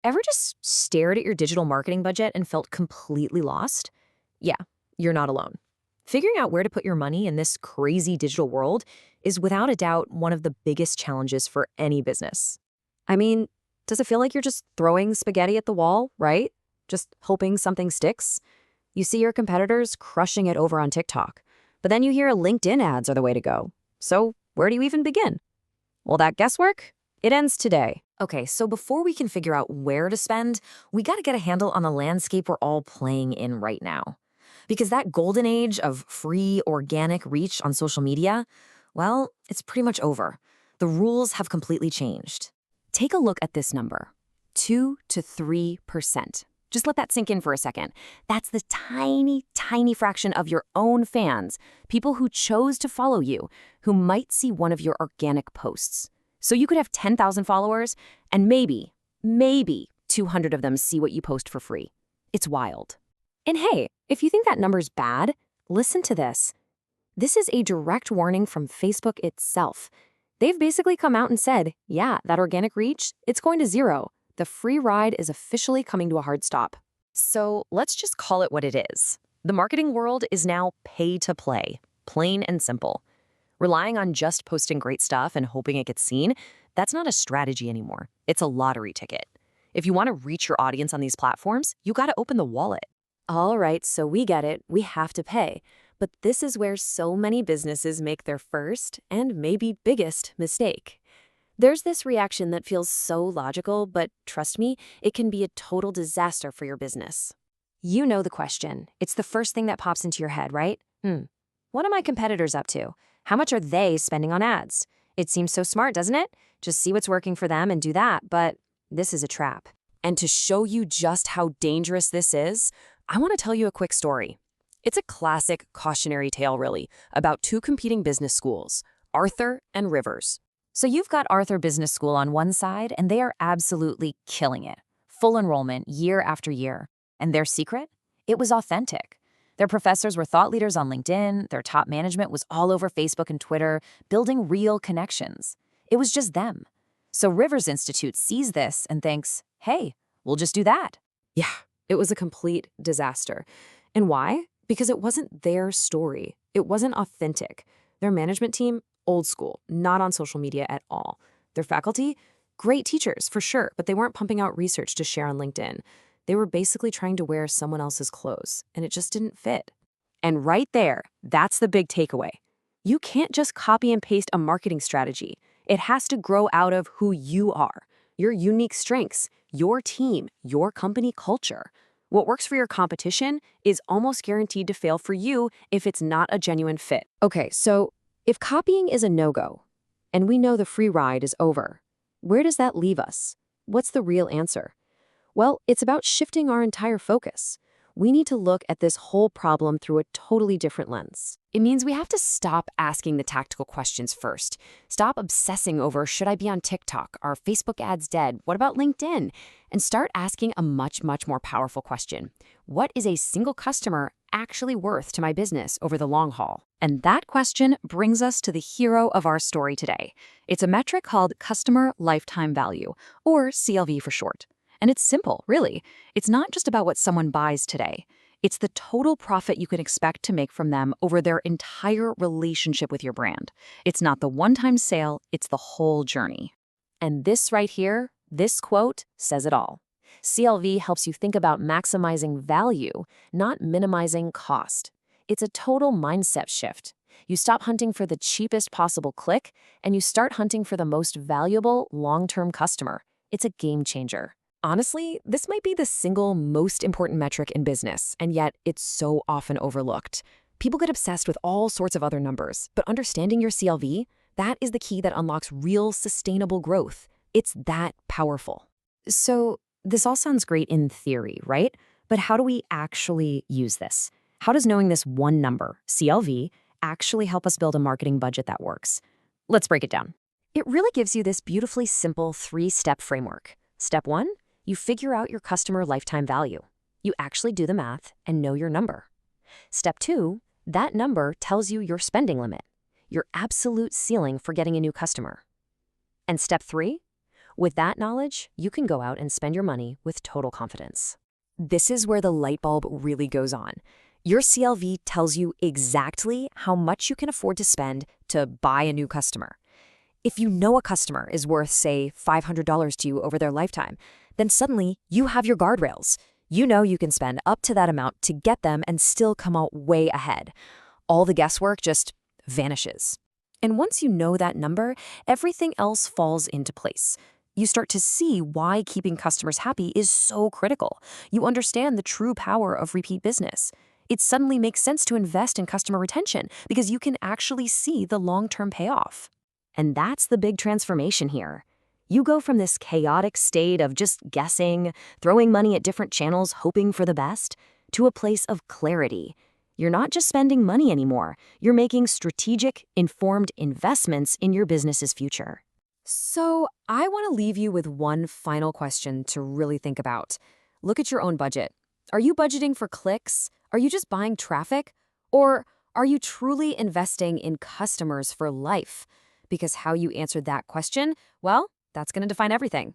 Ever just stared at your digital marketing budget and felt completely lost? Yeah, you're not alone. Figuring out where to put your money in this crazy digital world is without a doubt one of the biggest challenges for any business. I mean, does it feel like you're just throwing spaghetti at the wall, right? Just hoping something sticks? You see your competitors crushing it over on TikTok, but then you hear LinkedIn ads are the way to go. So where do you even begin? Well, that guesswork, it ends today. Okay, so before we can figure out where to spend, we got to get a handle on the landscape we're all playing in right now. Because that golden age of free, organic reach on social media, well, it's pretty much over. The rules have completely changed. Take a look at this number, 2 to 3%. Just let that sink in for a second. That's the tiny, tiny fraction of your own fans, people who chose to follow you, who might see one of your organic posts. So you could have 10,000 followers, and maybe 200 of them see what you post for free. It's wild. And hey, if you think that number's bad, listen to this. This is a direct warning from Facebook itself. They've basically come out and said, yeah, that organic reach, it's going to zero. The free ride is officially coming to a hard stop. So let's just call it what it is. The marketing world is now pay to play, plain and simple. Relying on just posting great stuff and hoping it gets seen, that's not a strategy anymore. It's a lottery ticket. If you want to reach your audience on these platforms, you got to open the wallet. All right, so we get it. We have to pay. But this is where so many businesses make their first and maybe biggest mistake. There's this reaction that feels so logical, but trust me, it can be a total disaster for your business. You know the question. It's the first thing that pops into your head, right? What are my competitors up to? How much are they spending on ads? It seems so smart, doesn't it? Just see what's working for them and do that, but this is a trap. And to show you just how dangerous this is, I want to tell you a quick story. It's a classic cautionary tale, really, about two competing business schools, Arthur and Rivers. So you've got Arthur Business School on one side, and they are absolutely killing it. Full enrollment year after year. And their secret? It was authentic. Their professors were thought leaders on LinkedIn, their top management was all over Facebook and Twitter, building real connections. It was just them. So Rivers Institute sees this and thinks, hey, we'll just do that. Yeah, it was a complete disaster. And why? Because it wasn't their story. It wasn't authentic. Their management team, old school, not on social media at all. Their faculty, great teachers for sure, but they weren't pumping out research to share on LinkedIn. They were basically trying to wear someone else's clothes, and it just didn't fit. And right there, that's the big takeaway. You can't just copy and paste a marketing strategy. It has to grow out of who you are, your unique strengths, your team, your company culture. What works for your competition is almost guaranteed to fail for you if it's not a genuine fit. Okay, so if copying is a no-go, and we know the free ride is over, where does that leave us? What's the real answer? Well, it's about shifting our entire focus. We need to look at this whole problem through a totally different lens. It means we have to stop asking the tactical questions first. Stop obsessing over, should I be on TikTok? Are Facebook ads dead? What about LinkedIn? And start asking a much more powerful question. What is a single customer actually worth to my business over the long haul? And that question brings us to the hero of our story today. It's a metric called Customer Lifetime Value, or CLV for short. And it's simple, really. It's not just about what someone buys today. It's the total profit you can expect to make from them over their entire relationship with your brand. It's not the one-time sale, it's the whole journey. And this right here, this quote, says it all. CLV helps you think about maximizing value, not minimizing cost. It's a total mindset shift. You stop hunting for the cheapest possible click, and you start hunting for the most valuable long-term customer. It's a game changer. Honestly, this might be the single most important metric in business, and yet it's so often overlooked. People get obsessed with all sorts of other numbers, but understanding your CLV, that is the key that unlocks real sustainable growth. It's that powerful. So this all sounds great in theory, right? But how do we actually use this? How does knowing this one number, CLV, actually help us build a marketing budget that works? Let's break it down. It really gives you this beautifully simple 3-step framework. Step 1, you figure out your customer lifetime value. You actually do the math and know your number. Step 2, that number tells you your spending limit, your absolute ceiling for getting a new customer. And step 3, With that knowledge, you can go out and spend your money with total confidence. This is where the light bulb really goes on. Your CLV tells you exactly how much you can afford to spend to buy a new customer. If you know a customer is worth, say, $500 to you over their lifetime, then suddenly you have your guardrails. You know you can spend up to that amount to get them and still come out way ahead. All the guesswork just vanishes. And once you know that number, everything else falls into place. You start to see why keeping customers happy is so critical. You understand the true power of repeat business. It suddenly makes sense to invest in customer retention because you can actually see the long-term payoff. And that's the big transformation here. You go from this chaotic state of just guessing, throwing money at different channels, hoping for the best, to a place of clarity. You're not just spending money anymore. You're making strategic, informed investments in your business's future. So I want to leave you with one final question to really think about. Look at your own budget. Are you budgeting for clicks? Are you just buying traffic? Or are you truly investing in customers for life? Because how you answer that question, well, that's going to define everything.